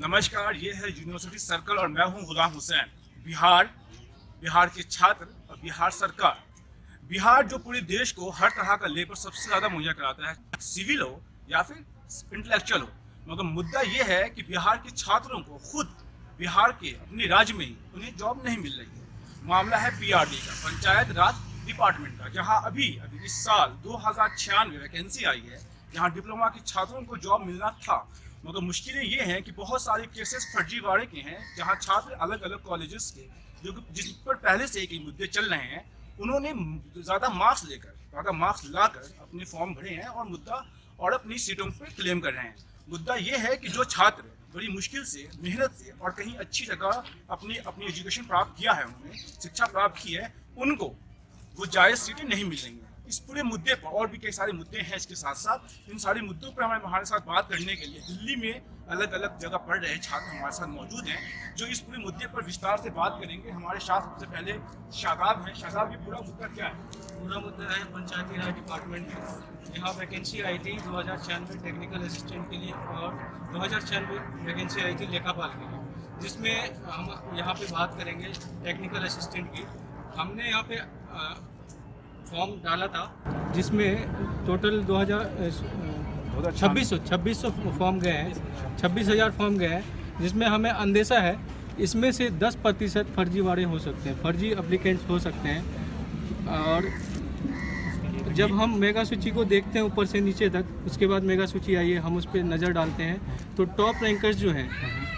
नमस्कार, ये है यूनिवर्सिटी सर्कल और मैं हूं गुलाम हुसैन। बिहार के छात्र और बिहार सरकार, बिहार जो पूरे देश को हर तरह का लेबर सबसे ज़्यादा मुहैया कराता है, सिविल हो या फिर इंटेलेक्चुअल हो, मगर मुद्दा ये है कि बिहार के छात्रों को खुद बिहार के अपने राज्य में ही उन्हें जॉब नहीं मिल रही है। मामला है पीआरडी का, पंचायत राज डिपार्टमेंट का, जहाँ अभी इस साल 2096 वैकेंसी आई है, जहाँ डिप्लोमा के छात्रों को जॉब मिलना था। मगर मुश्किलें ये हैं कि बहुत सारे केसेस फर्जीवाड़े के हैं, जहां छात्र अलग अलग कॉलेजेस के जो जिस पर पहले से कई मुद्दे चल रहे हैं, उन्होंने ज़्यादा मार्क्स लाकर अपने फॉर्म भरे हैं और अपनी सीटों पर क्लेम कर रहे हैं। मुद्दा ये है कि जो छात्र बड़ी मुश्किल से, मेहनत से और कहीं अच्छी जगह अपनी एजुकेशन प्राप्त किया है, उन्होंने शिक्षा प्राप्त की है, उनको वो जायज़ सीटें नहीं मिल रही हैं। इस पूरे मुद्दे पर और भी कई सारे मुद्दे हैं। इसके साथ साथ इन सारे मुद्दों पर हमारे साथ बात करने के लिए दिल्ली में अलग अलग जगह पढ़ रहे छात्र हमारे साथ मौजूद हैं, जो इस पूरे मुद्दे पर विस्तार से बात करेंगे। हमारे साथ सबसे पहले शादाब हैं। शादाब, ये पूरा मुद्दा क्या है? पूरा मुद्दा है पंचायती राज डिपार्टमेंट में। यहाँ वैकेंसी आई थी 2096 टेक्निकल असिस्टेंट के लिए और 2096 वैकेंसी आई थी लेखापाल के लिए, जिसमें हम यहाँ पे बात करेंगे टेक्निकल असिस्टेंट की। हमने यहाँ पे फॉर्म डाला था, जिसमें टोटल 2600 फॉर्म गए हैं, 26,000 फॉर्म गए हैं, जिसमें हमें अंदेशा है इसमें से 10% फर्जीवाड़े हो सकते हैं, फर्जी एप्लीकेंट्स हो सकते हैं। और जब हम मेगा सूची को देखते हैं ऊपर से नीचे तक, उसके बाद मेगा सूची आई है, हम उस पर नज़र डालते हैं, तो टॉप रैंकर्स जो हैं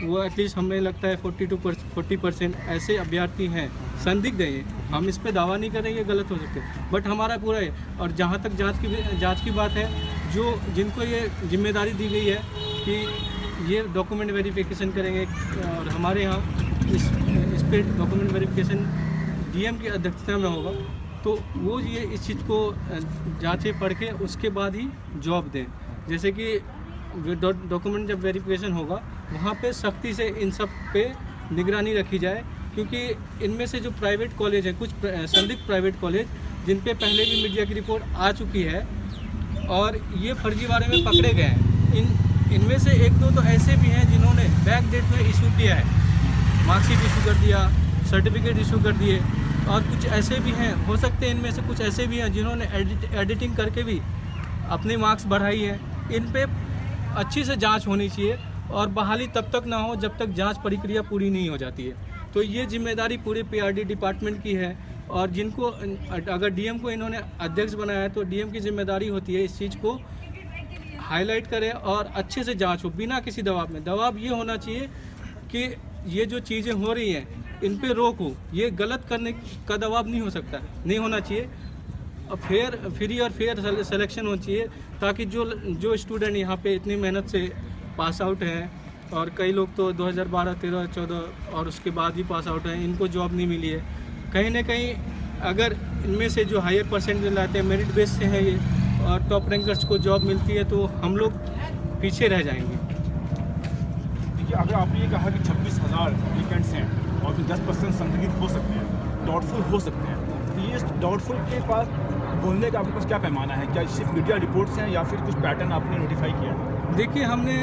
वो एटलीस्ट हमें लगता है 40% ऐसे अभ्यर्थी हैं, संदिग्ध हैं। हम इस पे दावा नहीं करेंगे, गलत हो सकते, बट हमारा पूरा है। और जहाँ तक जांच की बात है, जिनको ये जिम्मेदारी दी गई है कि ये डॉक्यूमेंट वेरिफिकेशन करेंगे, और हमारे यहाँ इस पे डॉक्यूमेंट वेरिफिकेशन डीएम की अध्यक्षता में होगा, तो वो ये इस चीज़ को जांचें पढ़ के उसके बाद ही जॉब दें। जैसे कि डॉक्यूमेंट जब वेरिफिकेशन होगा, वहाँ पे सख्ती से इन सब पे निगरानी रखी जाए, क्योंकि इनमें से जो प्राइवेट कॉलेज हैं, कुछ संदिग्ध प्राइवेट कॉलेज, जिन पे पहले भी मीडिया की रिपोर्ट आ चुकी है और ये फर्जीवाड़े में पकड़े गए हैं। इनमें से एक दो तो ऐसे भी हैं जिन्होंने बैक डेट में इशू किया है, मार्कशीट इशू कर दिया, सर्टिफिकेट इशू कर दिए, और कुछ ऐसे भी हैं, हो सकते हैं इनमें से कुछ ऐसे भी हैं जिन्होंने एडिटिंग करके भी अपने मार्क्स बढ़ाई है। इन पे अच्छी से जांच होनी चाहिए, और बहाली तब तक ना हो जब तक जांच प्रक्रिया पूरी नहीं हो जाती है। तो ये जिम्मेदारी पूरे पीआरडी डिपार्टमेंट की है, और जिनको अगर डीएम को इन्होंने अध्यक्ष बनाया है, तो डीएम की जिम्मेदारी होती है इस चीज़ को हाईलाइट करें और अच्छे से जांच हो, बिना किसी दबाव में। दबाव ये होना चाहिए कि ये जो चीज़ें हो रही हैं इन पे रोक हो, ये गलत करने का दबाव नहीं हो सकता, नहीं होना चाहिए। और फ्री और फेयर सिलेक्शन होना चाहिए, ताकि जो स्टूडेंट यहाँ पे इतनी मेहनत से पास आउट हैं, और कई लोग तो 2012, 13, 14 और उसके बाद ही पास आउट हैं, इनको जॉब नहीं मिली है। कहीं ना कहीं अगर इनमें से जो हायर परसेंटेज लाते हैं, मेरिट बेस से हैं ये, और टॉप रैंकर्स को जॉब मिलती है, तो हम लोग पीछे रह जाएंगे। देखिए, अगर आपने ये कहा कि 26,000 एप्लीकेंट्स हैं और 10% संदिग्ध हो सकते हैं, डाउटफुल हो सकते हैं, तो ये डाउटफुल के पास बोलने का आपके पास क्या पैमाना है? क्या सिर्फ मीडिया रिपोर्ट्स हैं या फिर कुछ पैटर्न आपने नोटिफाई किया है? देखिए, हमने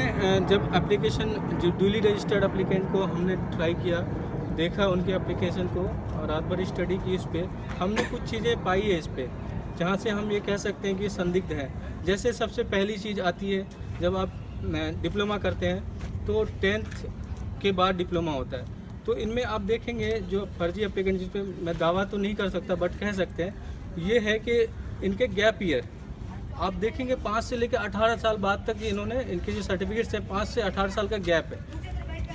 जब एप्लीकेशन, जो ड्यूली रजिस्टर्ड एप्लीकेंट को हमने ट्राई किया, देखा उनके एप्लीकेशन को, और रात भर स्टडी की इस पर, हमने कुछ चीज़ें पाई है इस पर, जहाँ से हम ये कह सकते हैं कि संदिग्ध है। जैसे सबसे पहली चीज़ आती है, जब आप डिप्लोमा करते हैं तो 10th के बाद डिप्लोमा होता है, तो इनमें आप देखेंगे जो फर्जी एप्लीकेंट, जिस पर मैं दावा तो नहीं कर सकता बट कह सकते हैं, ये है कि इनके गैप ईयर आप देखेंगे 5 से लेकर 18 साल बाद तक इन्होंने, इनके जो सर्टिफिकेट्स हैं 5 से 18 साल का गैप है।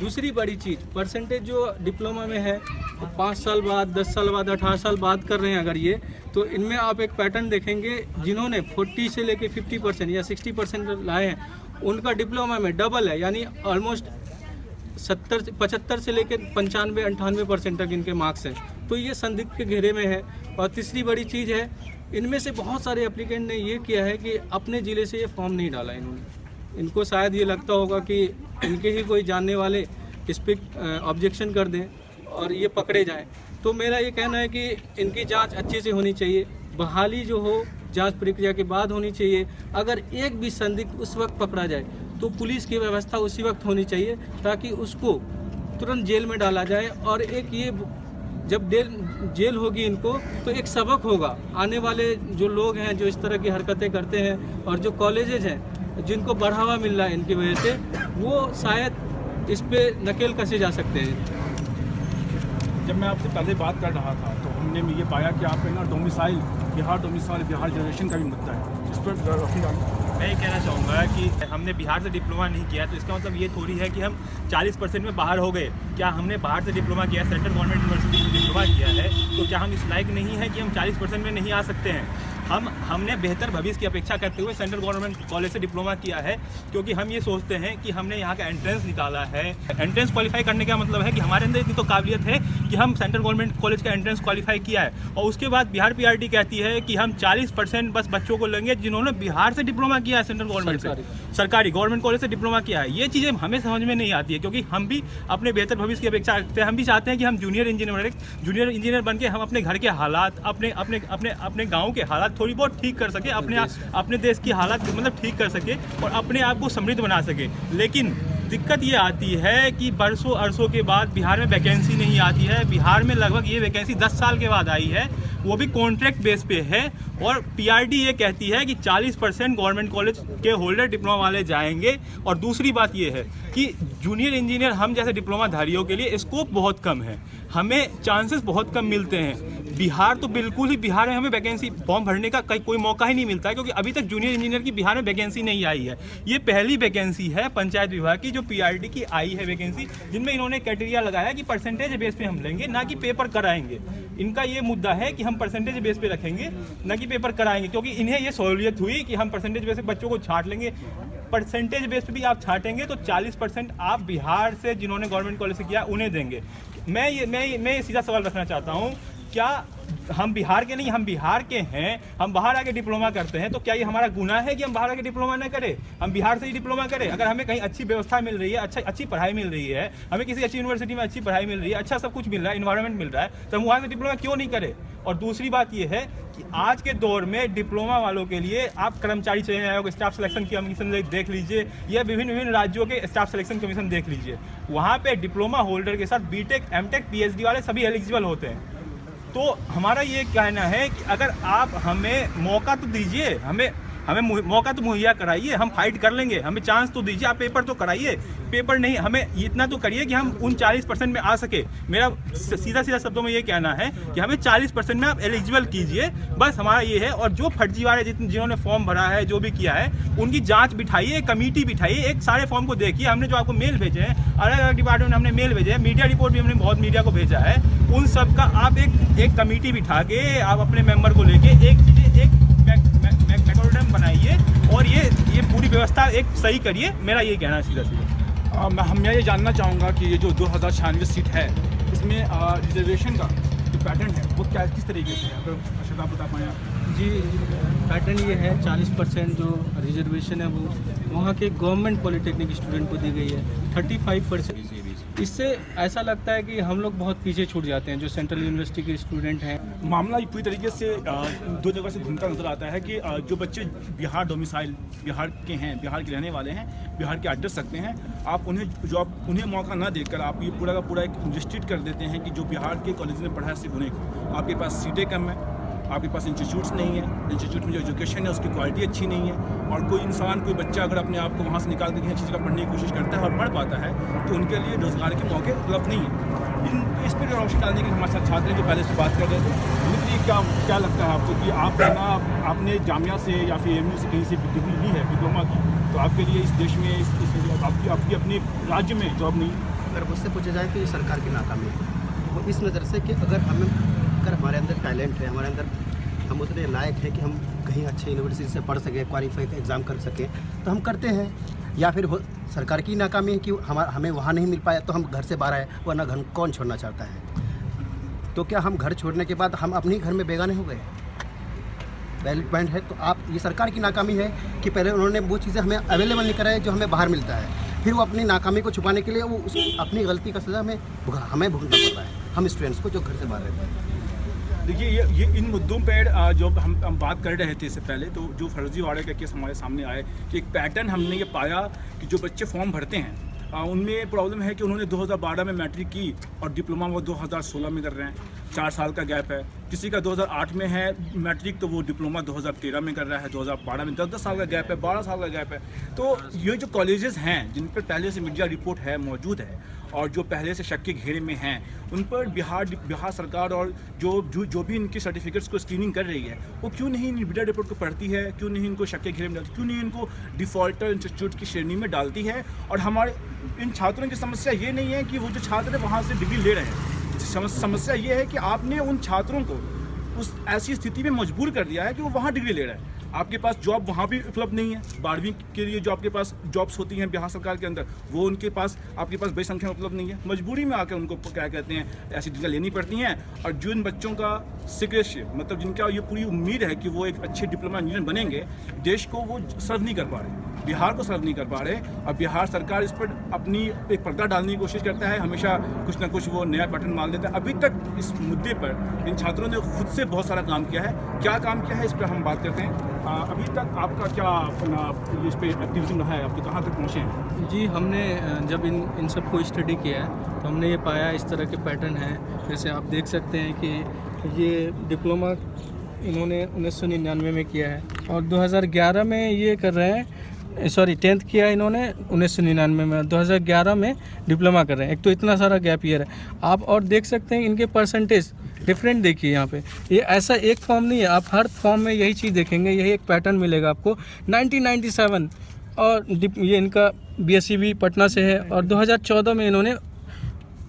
दूसरी बड़ी चीज़, परसेंटेज जो डिप्लोमा में है, तो 5 साल बाद, 10 साल बाद, 18 साल बाद कर रहे हैं अगर ये, तो इनमें आप एक पैटर्न देखेंगे, जिन्होंने 40 से लेकर 50% या 60% लाए हैं, उनका डिप्लोमा में डबल है, यानी ऑलमोस्ट 75 से लेकर 95-98% तक इनके मार्क्स हैं। तो ये संदिग्ध के घेरे में है। और तीसरी बड़ी चीज़ है, इनमें से बहुत सारे एप्लीकेंट ने ये किया है कि अपने ज़िले से ये फॉर्म नहीं डाला इन्होंने। इनको शायद ये लगता होगा कि इनके ही कोई जानने वाले इस पर ऑब्जेक्शन कर दें और ये पकड़े जाएं। तो मेरा ये कहना है कि इनकी जांच अच्छे से होनी चाहिए, बहाली जो हो जांच प्रक्रिया के बाद होनी चाहिए। अगर एक भी संदिग्ध उस वक्त पकड़ा जाए तो पुलिस की व्यवस्था उसी वक्त होनी चाहिए ताकि उसको तुरंत जेल में डाला जाए। और एक ये जब जेल होगी इनको तो एक सबक होगा, आने वाले जो लोग हैं जो इस तरह की हरकतें करते हैं और जो कॉलेजेज हैं जिनको बढ़ावा मिल रहा है इनकी वजह से, वो शायद इस पे नकेल कसे जा सकते हैं। जब मैं आपसे पहले बात कर रहा था तो हमने ये पाया कि आप पे ना डोमिसाइल बिहार जनरेशन का भी मुद्दा है, इस पर रोशनी डालना। मैं ये कहना चाहूँगा कि हमने बिहार से डिप्लोमा नहीं किया तो इसका मतलब ये थोड़ी है कि हम 40% में बाहर हो गए। क्या हमने बाहर से डिप्लोमा किया, सेंट्रल गवर्नमेंट यूनिवर्सिटी से डिप्लोमा किया है, तो क्या हम इस लायक नहीं है कि हम 40% में नहीं आ सकते हैं? हमने बेहतर भविष्य की अपेक्षा करते हुए सेंट्रल गवर्नमेंट कॉलेज से डिप्लोमा किया है, क्योंकि हम ये सोचते हैं कि हमने यहाँ का एंट्रेंस निकाला है। एंट्रेंस क्वालिफाई करने का मतलब है कि हमारे अंदर इतनी तो काबिलियत है कि हम सेंट्रल गवर्नमेंट कॉलेज का एंट्रेंस क्वालिफाई किया है, और उसके बाद बिहार PRT कहती है कि हम 40% बस बच्चों को लेंगे जिन्होंने बिहार से डिप्लोमा किया है, सेंट्रल गवर्नमेंट से, सरकारी गवर्नमेंट कॉलेज से डिप्लोमा किया है। ये चीज़ें हमें समझ में नहीं आती है, क्योंकि हम भी अपने बेहतर भविष्य की अपेक्षा रखते हैं। हम भी चाहते हैं कि हम जूनियर इंजीनियर बन के हम अपने घर के हालात, अपने गाँव के हालात थोड़ी बहुत ठीक कर सके, अपने देश की हालात मतलब ठीक कर सके और अपने आप को समृद्ध बना सके। लेकिन दिक्कत ये आती है कि बरसों अरसों के बाद बिहार में वैकेंसी नहीं आती है। बिहार में लगभग ये वैकेंसी 10 साल के बाद आई है, वो भी कॉन्ट्रैक्ट बेस पे है, और PRT ये कहती है कि 40% गवर्नमेंट कॉलेज के होल्डर डिप्लोमा वाले जाएंगे। और दूसरी बात ये है कि जूनियर इंजीनियर हम जैसे डिप्लोमाधारियों के लिए स्कोप बहुत कम है, हमें चांसेस बहुत कम मिलते हैं। बिहार तो बिल्कुल ही, बिहार में हमें वैकेंसी फॉर्म भरने का कोई मौका ही नहीं मिलता है, क्योंकि अभी तक जूनियर इंजीनियर की बिहार में वैकेंसी नहीं आई है। ये पहली वैकेंसी है पंचायत विभाग की जो PRT की आई है वैकेंसी, जिनमें इन्होंने क्राइटेरिया लगाया कि परसेंटेज बेस पे हम लेंगे, ना कि पेपर कराएंगे। इनका ये मुद्दा है कि हम परसेंटेज बेस पे रखेंगे, ना कि पेपर कराएंगे, क्योंकि इन्हें ये सहूलियत हुई कि हम परसेंटेज बेस पे बच्चों को छांट लेंगे। परसेंटेज बेस पे भी आप छांटेंगे तो 40% आप बिहार से जिन्होंने गवर्नमेंट कॉलेज से किया उन्हें देंगे। मैं ये सीधा सवाल रखना चाहता हूँ, क्या हम बिहार के नहीं, हम बिहार के हैं, हम बाहर आके डिप्लोमा करते हैं, तो क्या ये हमारा गुनाह है कि हम बाहर आके डिप्लोमा न करें, हम बिहार से ही डिप्लोमा करें? अगर हमें कहीं अच्छी व्यवस्था मिल रही है, अच्छी पढ़ाई मिल रही है, हमें किसी अच्छी यूनिवर्सिटी में अच्छी पढ़ाई मिल रही है, अच्छा सब कुछ मिल रहा है, इन्वायरमेंट मिल रहा है, तो हम वहाँ से डिप्लोमा क्यों नहीं करें? और दूसरी बात ये है कि आज के दौर में डिप्लोमा वालों के लिए आप कर्मचारी चयन आयोग स्टाफ सिलेक्शन कमीशन देख लीजिए, या विभिन्न राज्यों के स्टाफ सिलेक्शन कमीशन देख लीजिए, वहाँ पे डिप्लोमा होल्डर के साथ BTech, MTech, PhD वाले सभी एलिजिबल होते हैं। तो हमारा ये कहना है कि अगर आप हमें मौका तो दीजिए, हमें मौका तो मुहैया कराइए, हम फाइट कर लेंगे, हमें चांस तो दीजिए, आप पेपर तो कराइए, पेपर नहीं, हमें इतना तो करिए कि हम उन 40% में आ सके। मेरा सीधा शब्दों में ये कहना है कि हमें 40% में आप एलिजिबल कीजिए, बस हमारा ये है। और जो फर्जीवाड़े जिन्होंने फॉर्म भरा है, जो भी किया है, उनकी जांच बिठाइए, कमेटी बिठाइए, एक सारे फॉर्म को देखिए। हमने जो आपको मेल भेजे हैं, अलग अलग डिपार्टमेंट में हमने मेल भेजे हैं, मीडिया रिपोर्ट भी हमने बहुत मीडिया को भेजा है, उन सब का आप एक कमेटी बिठा के आप अपने मेंबर को लेके एक मेमोरेंडम बनाइए और ये पूरी व्यवस्था एक सही करिए। मेरा ये कहना है सीधा। मैं ये जानना चाहूँगा कि ये जो 2096 सीट है, इसमें रिजर्वेशन का जो पैटर्न है वो किस तरीके से है, अगर आप बता पाएँ आप। जी, पैटर्न ये है, 40% जो रिजर्वेशन है वो वहाँ के गवर्नमेंट पॉलिटेक्निक स्टूडेंट को दी गई है, 35%। इससे ऐसा लगता है कि हम लोग बहुत पीछे छूट जाते हैं जो सेंट्रल यूनिवर्सिटी के स्टूडेंट हैं। मामला पूरी तरीके से दो जगह से घूमता नजर आता है कि जो बच्चे बिहार डोमिसाइल बिहार के हैं, बिहार के रहने वाले हैं, बिहार के एड्रेस रखते हैं, आप उन्हें मौका ना देकर आप ये पूरा का पूरा एक इंडस्ट्रीट कर देते हैं कि जो बिहार के कॉलेज में पढ़ा है सिर्फ उन्हें। आपके पास सीटें कम है, आपके पास इंस्टीट्यूट्स नहीं है, इंस्टीट्यूट में जो एजुकेशन है उसकी क्वालिटी अच्छी नहीं है, और कोई इंसान, कोई बच्चा अगर अपने आप को वहाँ से निकाल के किसी चीज़ का पढ़ने की कोशिश करता है और पढ़ पाता है, तो उनके लिए रोजगार के मौके उपलब्ध नहीं है। इस पर रोशनी डालने के हमारे साथ छात्र हैं जो पहले से बात कर रहे थे। उनके क्या लगता है आपको कि आपने जामिया से या फिर AMU से कहीं से डिग्री ली है डिप्लोमा की, तो आपके लिए इस देश में आपकी अपने राज्य में जॉब नहीं? अगर मुझसे पूछा जाए तो ये सरकार की नाकामी है, वो इस नज़र से कि अगर हमारे अंदर टैलेंट है, हमारे अंदर हम उतने लायक हैं कि हम कहीं अच्छे यूनिवर्सिटी से पढ़ सकें, क्वालिफाई का एग्ज़ाम कर सकें, तो हम करते हैं। या फिर सरकार की नाकामी है कि हमें वहाँ नहीं मिल पाया तो हम घर से बाहर आए, वरना घर कौन छोड़ना चाहता है। तो क्या हम घर छोड़ने के बाद हम अपने घर में बेगाने हो गए? वैलिड पॉइंट है। तो आप ये सरकार की नाकामी है कि पहले उन्होंने वो चीज़ें हमें अवेलेबल नहीं कराई जो हमें बाहर मिलता है, फिर वो अपनी नाकामी को छुपाने के लिए अपनी गलती का सज़ा हमें भुगतना पड़ रहा है, हम स्टूडेंट्स को जो घर से बाहर रहते हैं। देखिए ये इन मुद्दों पर जो हम बात कर रहे थे इससे पहले, तो जो फर्जीवाड़े का केस हमारे सामने आए कि एक पैटर्न हमने ये पाया कि जो बच्चे फॉर्म भरते हैं उनमें प्रॉब्लम है कि उन्होंने 2012 में मैट्रिक की और डिप्लोमा वो 2016 में कर रहे हैं, 4 साल का गैप है। किसी का 2008 में है मैट्रिक तो वो डिप्लोमा 2013 में कर रहा है, 2012 में 10 साल का गैप है, 12 साल का गैप है। तो ये जो कॉलेजेस हैं जिन पर पहले से मीडिया रिपोर्ट है मौजूद है और जो पहले से शक के घेरे में हैं, उन पर बिहार सरकार और जो भी इनके सर्टिफिकेट्स को स्क्रीनिंग कर रही है वो क्यों नहीं मीडिया रिपोर्ट को पढ़ती है, क्यों नहीं इनको शक के घेरे में डालती, क्यों नहीं इनको डिफ़ॉल्टर इंस्टीट्यूट की श्रेणी में डालती है। और हमारे इन छात्रों की समस्या ये नहीं है कि वो जो छात्र है वहाँ से डिग्री ले रहे हैं, समस्या ये है कि आपने उन छात्रों को उस ऐसी स्थिति में मजबूर कर दिया है कि वो वहाँ डिग्री ले रहे हैं। आपके पास जॉब वहाँ भी उपलब्ध नहीं है, 12वीं के लिए जो आपके पास जॉब्स होती हैं बिहार सरकार के अंदर वो उनके पास आपके पास बड़ी संख्या में उपलब्ध नहीं है। मजबूरी में आकर उनको क्या कहते हैं ऐसी डिग्री लेनी पड़ती हैं। और जिन बच्चों का सिक्रेटशिप मतलब जिनका ये पूरी उम्मीद है कि वो एक अच्छे डिप्लोमा इंजीनियर बनेंगे, देश को वो सर्व नहीं कर पा रहे, बिहार को सर्व नहीं कर पा रहे। और बिहार सरकार इस पर अपनी एक पर्दा डालने की कोशिश करता है, हमेशा कुछ ना कुछ वो नया पैटर्न मार देता है। अभी तक इस मुद्दे पर इन छात्रों ने खुद से बहुत सारा काम किया है। क्या काम किया है इस पर हम बात करते हैं। अभी तक आपका क्या अपना इस पर एक्टिविज्म रहा है, आप तो कहाँ तक पहुँचे हैं? जी, हमने जब इन सबको स्टडी किया है तो हमने ये पाया इस तरह के पैटर्न हैं। जैसे आप देख सकते हैं कि ये डिप्लोमा इन्होंने 1999 में किया है और 2011 में ये कर रहे हैं, सॉरी 10th किया इन्होंने 1999 में, 2011 में डिप्लोमा कर रहे हैं। एक तो इतना सारा गैप ईयर है आप, और देख सकते हैं इनके परसेंटेज डिफरेंट देखिए यहाँ पे। ये ऐसा एक फॉर्म नहीं है, आप हर फॉर्म में यही चीज़ देखेंगे, यही एक पैटर्न मिलेगा आपको। 1997 और ये इनका BSc भी पटना से है और 2014 में इन्होंने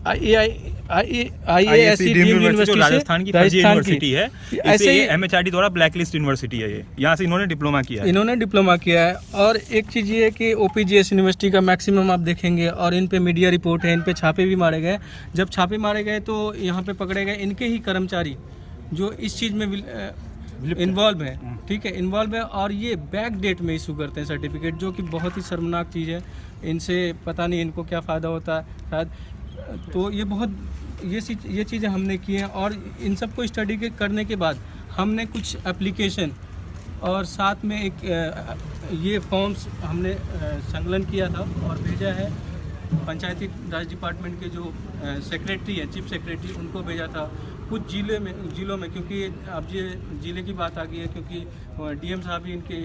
IASC यूनिवर्सिटी राजस्थान की फर्जी यूनिवर्सिटी है। ऐसे ही MHRD द्वारा ब्लैक लिस्ट यूनिवर्सिटी है ये, यहाँ से इन्होंने डिप्लोमा किया है। इन्होंने डिप्लोमा किया है। और एक चीज़ ये है कि OPGS यूनिवर्सिटी का मैक्सिमम आप देखेंगे और इन पे मीडिया रिपोर्ट है, इन पे छापे भी मारे गए। जब छापे मारे गए तो यहाँ पे पकड़े गए इनके ही कर्मचारी जो इस चीज़ में इन्वॉल्व है, ठीक है, इन्वॉल्व है। और ये बैक डेट में इशू करते हैं सर्टिफिकेट, जो कि बहुत ही शर्मनाक चीज़ है। इनसे पता नहीं इनको क्या फ़ायदा होता है शायद। तो ये चीज़ें हमने की हैं और इन सब को स्टडी करने के बाद हमने कुछ एप्लीकेशन और साथ में एक ये फॉर्म्स हमने संकलन किया था और भेजा है पंचायती राज डिपार्टमेंट के जो सेक्रेटरी हैं, चीफ सेक्रेटरी, उनको भेजा था। कुछ जिलों में क्योंकि अब ये ज़िले की बात आ गई है, क्योंकि DM साहब ही इनके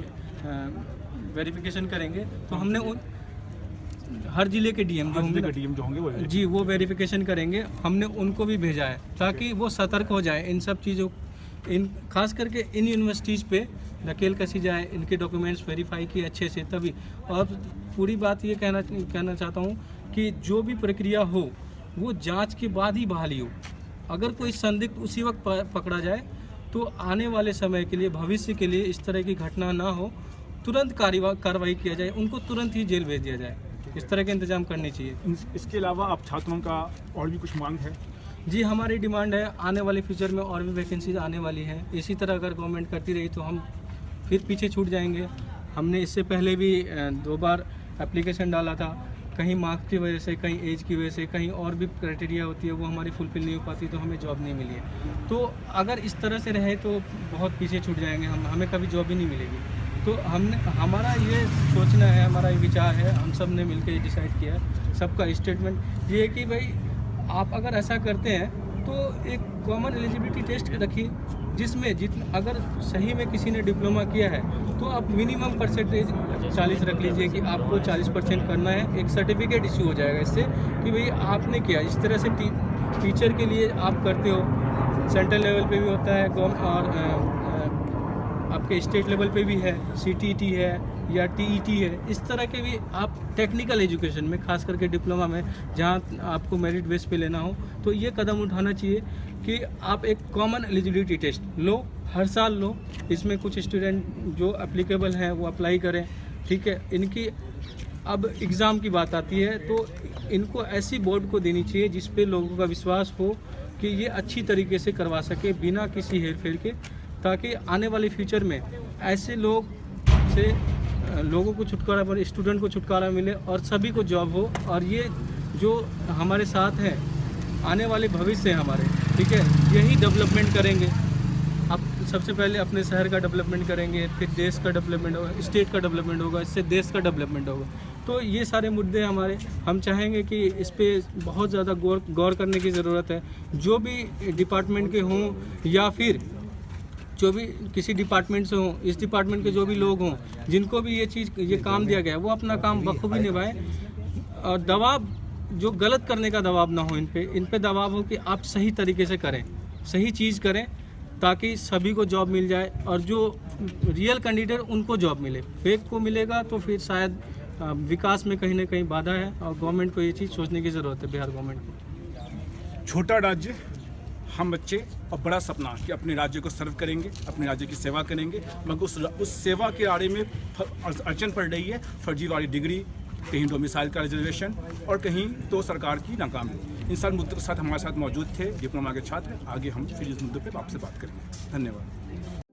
वेरिफिकेशन करेंगे, तो हमने उन हर ज़िले के DM जो होंगे वो जी वो वेरिफिकेशन करेंगे। हमने उनको भी भेजा है ताकि वो सतर्क हो जाए इन सब चीज़ों, खास करके इन यूनिवर्सिटीज़ पे नकेल कसी जाए, इनके डॉक्यूमेंट्स वेरीफाई किए अच्छे से तभी। और पूरी बात ये कहना चाहता हूँ कि जो भी प्रक्रिया हो वो जांच के बाद ही बहाली हो। अगर कोई संदिग्ध उसी वक्त पकड़ा जाए तो आने वाले समय के लिए, भविष्य के लिए इस तरह की घटना ना हो, तुरंत कार्रवाई किया जाए, उनको तुरंत ही जेल भेज दिया जाए। इस तरह के इंतजाम करने चाहिए। इसके अलावा आप छात्रों का और भी कुछ मांग है? जी, हमारी डिमांड है आने वाले फ्यूचर में और भी वैकेंसीज आने वाली हैं। इसी तरह अगर गवर्नमेंट करती रही तो हम फिर पीछे छूट जाएंगे। हमने इससे पहले भी 2 बार एप्लीकेशन डाला था, कहीं मार्क्स की वजह से, कहीं एज की वजह से, कहीं और भी क्राइटेरिया होती है वो हमारी फुलफिल नहीं हो पाती, तो हमें जॉब नहीं मिली है। तो अगर इस तरह से रहे तो बहुत पीछे छूट जाएंगे हमें कभी जॉब ही नहीं मिलेगी। तो हमारा ये सोचना है, हमारा ये विचार है, हम सब ने मिलकर ये डिसाइड किया है। सबका स्टेटमेंट ये है कि भाई आप अगर ऐसा करते हैं तो एक कॉमन एलिजिबिलिटी टेस्ट रखिए, जिसमें अगर सही में किसी ने डिप्लोमा किया है तो आप मिनिमम परसेंटेज 40 रख लीजिए कि आपको 40% करना है। एक सर्टिफिकेट इशू हो जाएगा इससे कि भाई आपने किया। इस तरह से टीचर के लिए आप करते हो, सेंट्रल लेवल पे भी होता है और आपके स्टेट लेवल पे भी है, CTET है या TET है। इस तरह के भी आप टेक्निकल एजुकेशन में, खास करके डिप्लोमा में, जहाँ आपको मेरिट बेस पे लेना हो, तो ये कदम उठाना चाहिए कि आप एक कॉमन एलिजिबिलिटी टेस्ट लो, हर साल लो। इसमें कुछ स्टूडेंट जो एप्लीकेबल हैं वो अप्लाई करें, ठीक है। इनकी अब एग्ज़ाम की बात आती है तो इनको ऐसी बोर्ड को देनी चाहिए जिस पे लोगों का विश्वास हो कि ये अच्छी तरीके से करवा सके बिना किसी हेर फेर के, ताकि आने वाले फ्यूचर में ऐसे लोगों को छुटकारा मिले, स्टूडेंट को छुटकारा मिले और सभी को जॉब हो। और ये जो हमारे साथ हैं, आने वाले भविष्य हैं हमारे, ठीक है, यही डेवलपमेंट करेंगे। अब सबसे पहले अपने शहर का डेवलपमेंट करेंगे, फिर देश का डेवलपमेंट होगा, स्टेट का डेवलपमेंट होगा, इससे देश का डेवलपमेंट होगा। तो ये सारे मुद्दे हमारे, हम चाहेंगे कि इस पे बहुत ज़्यादा गौर करने की ज़रूरत है। जो भी डिपार्टमेंट के हों या फिर जो भी किसी डिपार्टमेंट से हों, इस डिपार्टमेंट के जो भी लोग हों, जिनको भी ये काम दिया गया है, वो अपना काम बखूबी निभाएं। और दबाव, जो गलत करने का दबाव ना हो इन पे दबाव हो कि आप सही तरीके से करें, सही चीज़ करें, ताकि सभी को जॉब मिल जाए और जो रियल कैंडिडेट उनको जॉब मिले। फेक को मिलेगा तो फिर शायद विकास में कहीं ना कहीं बाधा है, और गवर्नमेंट को ये चीज़ सोचने की ज़रूरत है, बिहार गवर्नमेंट को। छोटा राज्य, हम बच्चे और बड़ा सपना कि अपने राज्य को सर्व करेंगे, अपने राज्य की सेवा करेंगे, मगर उस सेवा के आड़े में अड़चन पड़ रही है फर्जीवाड़ी डिग्री, कहीं डोमिसाइल का रिजर्वेशन और कहीं तो सरकार की नाकामी। इन सारे मुद्दों के साथ हमारे साथ मौजूद थे डिप्लोमा के छात्र। आगे हम फिर इस मुद्दे पर आपसे बात करेंगे। धन्यवाद।